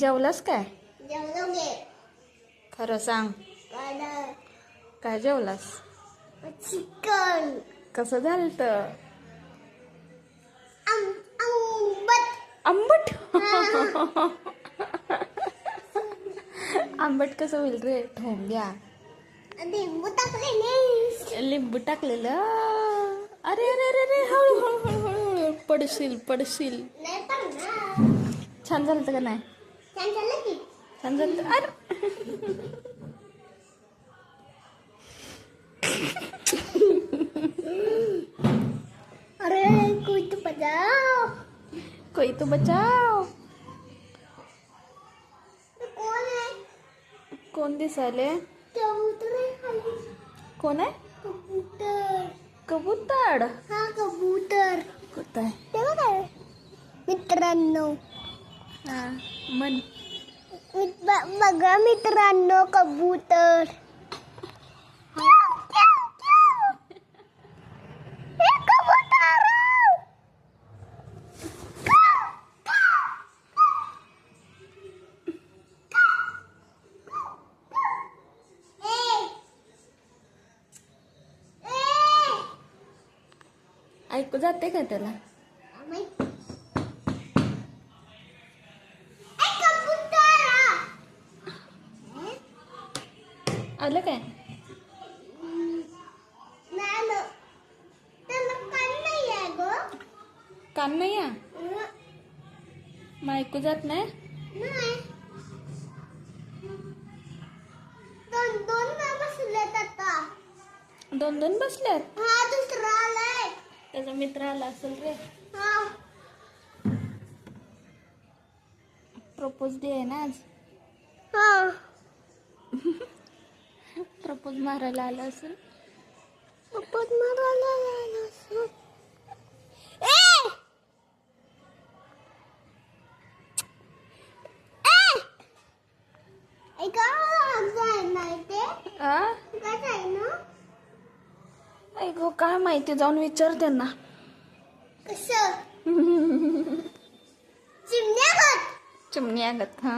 जेवलास काय? जेवलो गे. खरं सांग, काय जेवलास? चिकन. कसं झालत? आंबट. आंबट. आंबट कसं होईल रे? ठोंग्या. लिंबू टाकलेले. लिंबू टाकलेलं. अरे अरे अरे अरे, हळू हळू हळू हळू हळू पडशील पडशील. नाही पडणार. छान झालं का नाही? छान झालं की. छान झालं. अरे अरे कोई तो बचाओ. कोई तो बचाओ. कोण आहे? कोण दिसायले? कबूतर आहे खाली. कोण आहे? कबूतर. कबूतर. हा कबूतर. कुठं आहे? तेव्हा काय मित्रांनो, हा मन. बघा मित्रांनो कबूतर. ऐकू जाते का त्याला? आलं काय? कान नाही या मग ऐकू जात नाही. दोन दोन बसल्यात. हा दुसरा आलाय. त्याचा मित्र आला असेल रे. हा. प्रपोज डे आहे ना आज. हा. प्रपोज मारायला आला असेल. प्रपोज मारायला आला असेल. ऐकू काय माहिती, जाऊन विचार त्यांना. कसं चिमण्यागत. चिमण्यागत. हा.